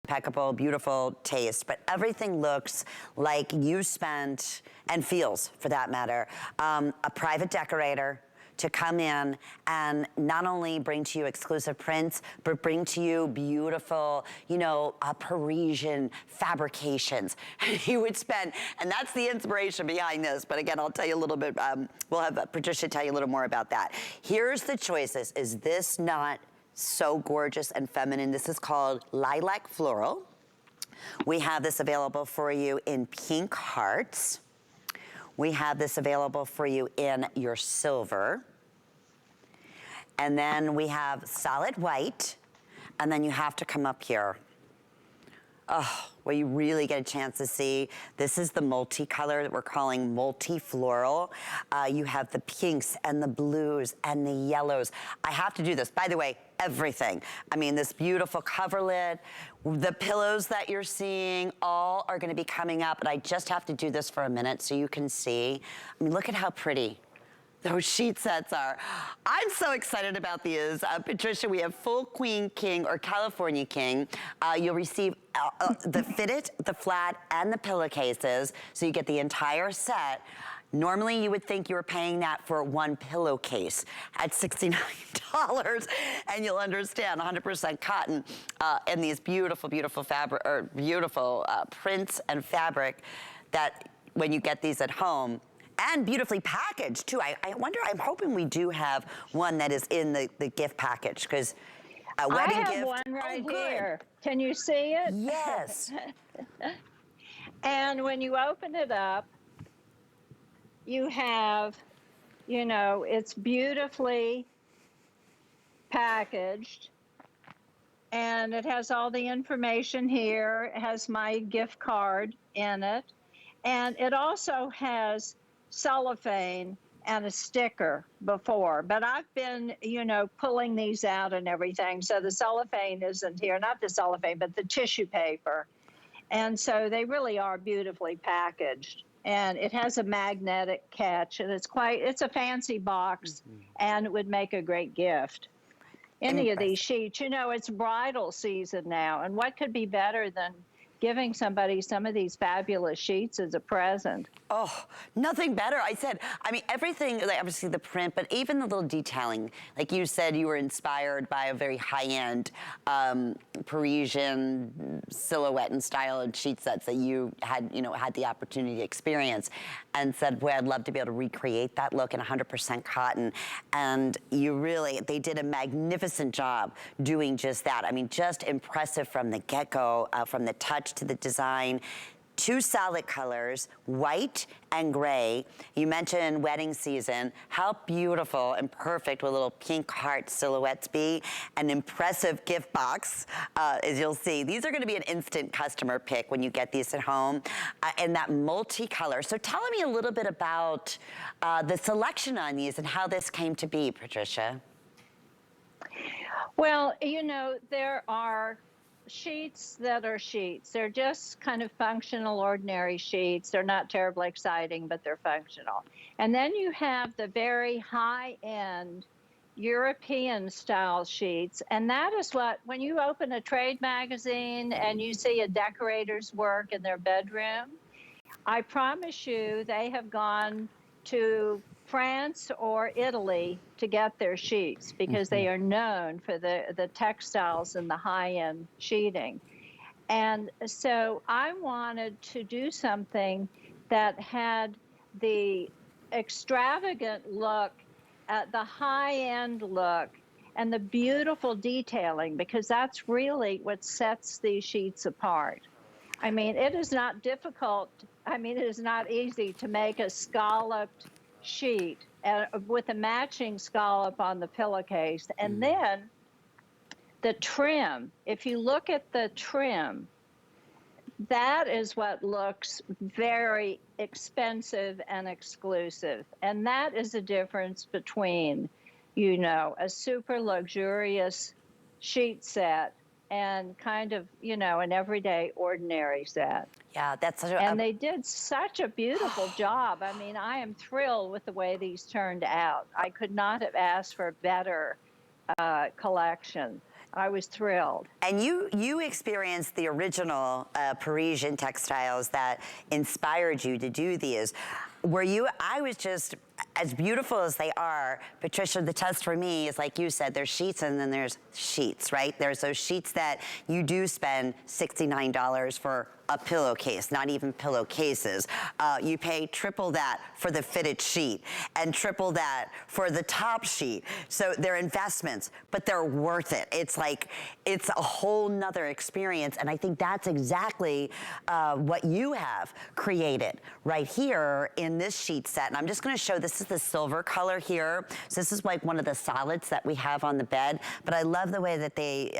impeccable, beautiful taste, but everything looks like you spent, and feels for that matter, a private decorator to come in and not only bring to you exclusive prints, but bring to you beautiful, you know, Parisian fabrications. You would spend, and that's the inspiration behind this, but again, I'll tell you a little bit, we'll have Patricia tell you a little more about that. Here's the choices. Is this not so gorgeous and feminine? This is called Lilac Floral. We have this available for you in pink hearts. We have this available for you in your silver. And then we have solid white. And then you have to come up here. Oh, where you really get a chance to see. This is the multicolor that we're calling multi-floral. You have the pinks and the blues and the yellows. I have to do this. By the way, everything. I mean, this beautiful coverlet, the pillows that you're seeing, all are gonna be coming up, and I just have to do this for a minute so you can see. I mean, look at how pretty those sheet sets are. I'm so excited about these. Patricia, we have full queen, king, or California king. You'll receive the fitted, the flat, and the pillowcases, so you get the entire set. Normally, you would think you were paying that for one pillowcase at $69, and you'll understand 100% cotton and these beautiful, beautiful fabric, or beautiful prints and fabric that when you get these at home, and beautifully packaged too. I wonder, I'm hoping we do have one that is in the gift package, because a wedding gift. I have one right here. Can you see it? Yes. And when you open it up, you have, you know, it's beautifully packaged. And it has all the information here. It has my gift card in it. And it also has cellophane and a sticker before, but I've been, you know, pulling these out and everything, so the cellophane isn't here, not the cellophane, but the tissue paper. And so they really are beautifully packaged, and it has a magnetic catch, and it's a fancy box, and it would make a great gift. Any of these sheets, you know, it's bridal season now, and what could be better than giving somebody some of these fabulous sheets as a present? Oh, nothing better. I said, I mean, everything, like obviously the print, but even the little detailing. Like you said, you were inspired by a very high-end Parisian silhouette and style and sheet sets that you had, you know, had the opportunity to experience, and said, boy, I'd love to be able to recreate that look in 100% cotton. And you really, they did a magnificent job doing just that. I mean, just impressive from the get-go, from the touch to the design. Two solid colors, white and gray. You mentioned wedding season. How beautiful and perfect will little pink heart silhouettes be? An impressive gift box, as you'll see. These are gonna be an instant customer pick when you get these at home, and that multicolor. So tell me a little bit about the selection on these and how this came to be, Patricia. Well, you know, there are sheets that are sheets. They're just kind of functional, ordinary sheets. They're not terribly exciting, but they're functional. And then you have the very high-end European style sheets. And that is what, when you open a trade magazine and you see a decorator's work in their bedroom, I promise you they have gone to France or Italy to get their sheets, because they are known for the textiles and the high-end sheeting. And so I wanted to do something that had the extravagant look, the high-end look, and the beautiful detailing, because that's really what sets these sheets apart. I mean, it is not difficult. I mean, it is not easy to make a scalloped sheet with a matching scallop on the pillowcase. And then the trim, if you look at the trim, that is what looks very expensive and exclusive. And that is the difference between, you know, a super luxurious sheet set and kind of, you know, an everyday ordinary set. Yeah, that's such a... And they did such a beautiful job. I mean, I am thrilled with the way these turned out. I could not have asked for a better collection. I was thrilled. And you experienced the original Parisian textiles that inspired you to do these. Were you, I was just, as beautiful as they are, Patricia, the test for me is, like you said, there's sheets and then there's sheets, right? There's those sheets that you do spend $69 for a pillowcase, not even pillowcases. You pay triple that for the fitted sheet and triple that for the top sheet. So they're investments, but they're worth it. It's like, it's a whole nother experience. And I think that's exactly what you have created right here in this sheet set. And I'm just gonna show, this is the silver color here. So this is like one of the solids that we have on the bed, but I love the way that they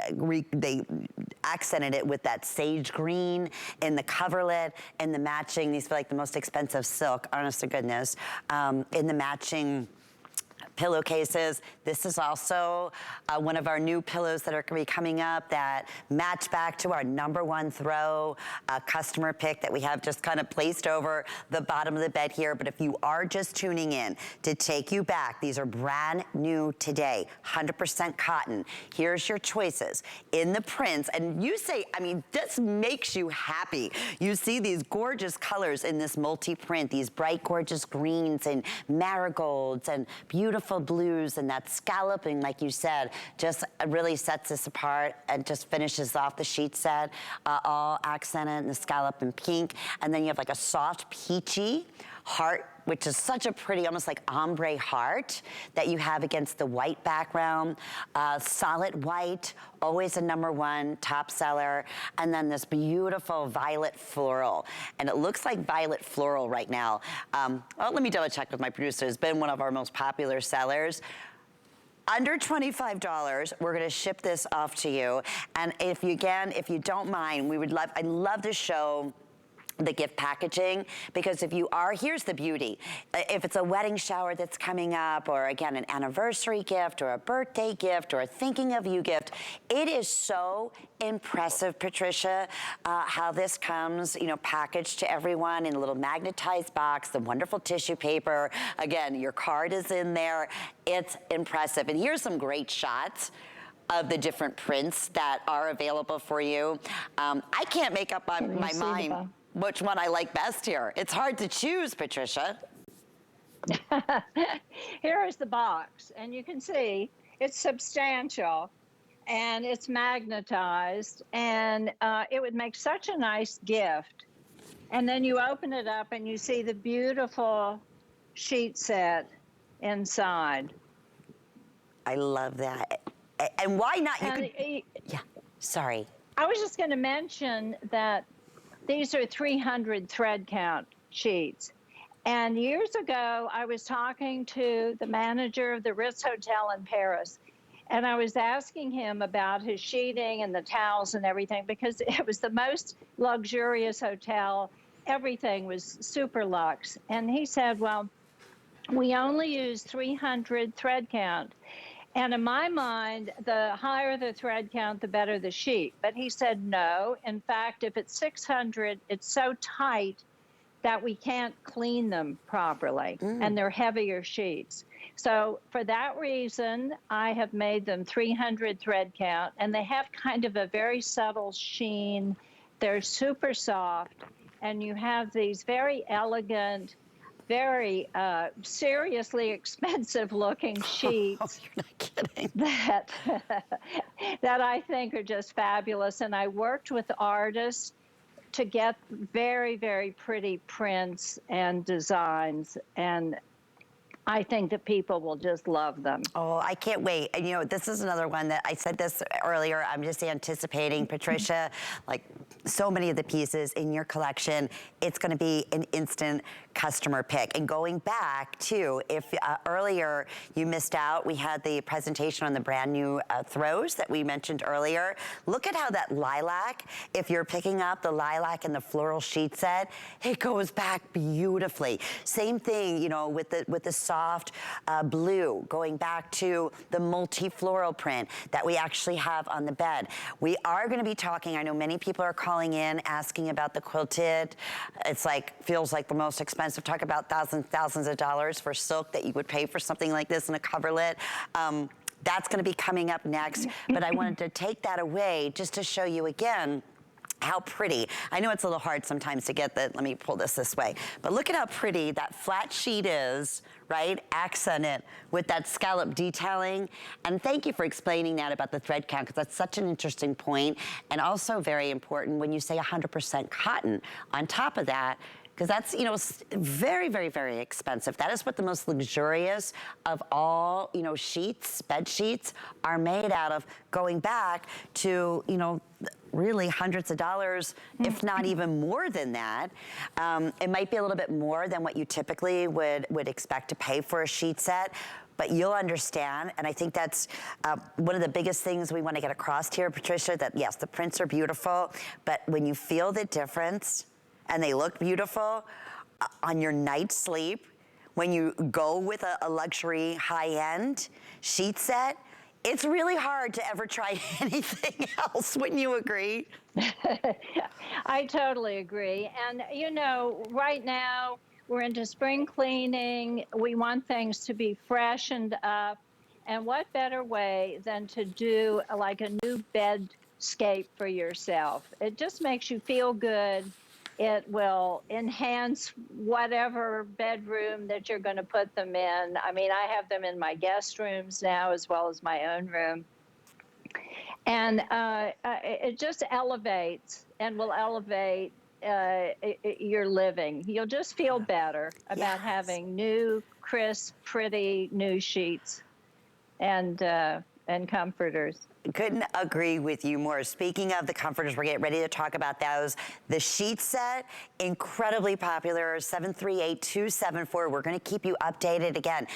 accented it with that sage green in the coverlet and the matching, these feel like the most expensive silk, honest to goodness, in the matching pillowcases. This is also one of our new pillows that are going to be coming up that match back to our #1 throw customer pick that we have just kind of placed over the bottom of the bed here. But if you are just tuning in, to take you back, these are brand new today, 100% cotton. Here's your choices in the prints. And you say, I mean, this makes you happy. You see these gorgeous colors in this multi-print, these bright, gorgeous greens and marigolds and beautiful blues, and that scalloping, like you said, just really sets this apart and just finishes off the sheet set, all accented in the scallop and pink. And then you have like a soft peachy heart, which is such a pretty, almost like ombre heart that you have against the white background. Solid white, always a #1 top seller. And then this beautiful violet floral. And it looks like violet floral right now. Well, let me double check with my producer. It's been one of our most popular sellers. Under $25, we're gonna ship this off to you. And if you, again, if you don't mind, I'd love to show the gift packaging, because if you are, here's the beauty. If it's a wedding shower that's coming up, or again, an anniversary gift, or a birthday gift, or a thinking of you gift, it is so impressive, Patricia, how this comes, you know, packaged to everyone in a little magnetized box, the wonderful tissue paper. Again, your card is in there. It's impressive. And here's some great shots of the different prints that are available for you. I can't make up my mind which one I like best here. It's hard to choose, Patricia. Here is the box, and you can see it's substantial and it's magnetized, and it would make such a nice gift. And then you open it up and you see the beautiful sheet set inside. I love that. And why not? Yeah, sorry. I was just going to mention that these are 300 thread count sheets. And years ago, I was talking to the manager of the Ritz Hotel in Paris, and I was asking him about his sheeting and the towels and everything, because it was the most luxurious hotel. Everything was super luxe. And he said, well, we only use 300 thread count. And in my mind, the higher the thread count, the better the sheet. But he said no. In fact, if it's 600, it's so tight that we can't clean them properly, and they're heavier sheets. So for that reason, I have made them 300 thread count, and they have kind of a very subtle sheen. They're super soft, and you have these very elegant, very seriously expensive looking sheets. Oh, you're not kidding. That I think are just fabulous. And I worked with artists to get very, very pretty prints and designs. And I think that people will just love them. Oh, I can't wait. And you know, this is another one that I said this earlier. I'm just anticipating, Patricia, like so many of the pieces in your collection, it's going to be an instant customer pick. And going back to, if earlier you missed out, we had the presentation on the brand new throws that we mentioned earlier. Look at how that lilac, if you're picking up the lilac and the floral sheet set, it goes back beautifully. Same thing, you know, with the soft blue, going back to the multi-floral print that we actually have on the bed. We are going to be talking, I know many people are calling in asking about the quilted. It's like, feels like the most expensive. Talk about thousands of dollars for silk that you would pay for something like this in a coverlet. That's gonna be coming up next, but I wanted to take that away just to show you again how pretty. I know it's a little hard sometimes to get that. Let me pull this way. But look at how pretty that flat sheet is, right? Accent it with that scallop detailing. And thank you for explaining that about the thread count, because that's such an interesting point, and also very important when you say 100% cotton. On top of that, because that's, you know, very, very, very expensive. That is what the most luxurious of all, you know, sheets, bed sheets are made out of, going back to, you know, really hundreds of dollars, if not even more than that. It might be a little bit more than what you typically would expect to pay for a sheet set, but you'll understand, and I think that's one of the biggest things we want to get across here, Patricia, that yes, the prints are beautiful, but when you feel the difference, and they look beautiful on your night's sleep, when you go with a luxury high-end sheet set, it's really hard to ever try anything else. Wouldn't you agree? I totally agree. And, you know, right now we're into spring cleaning. We want things to be freshened up. And what better way than to do like a new bedscape for yourself? It just makes you feel good. It will enhance whatever bedroom that you're going to put them in. I mean, I have them in my guest rooms now as well as my own room. And it just elevates and will elevate your living. You'll just feel better about having new, crisp, pretty new sheets and comforters. Couldn't agree with you more. Speaking of the comforters, we're getting ready to talk about those. The sheet set, incredibly popular, 738-274. We're going to keep you updated again.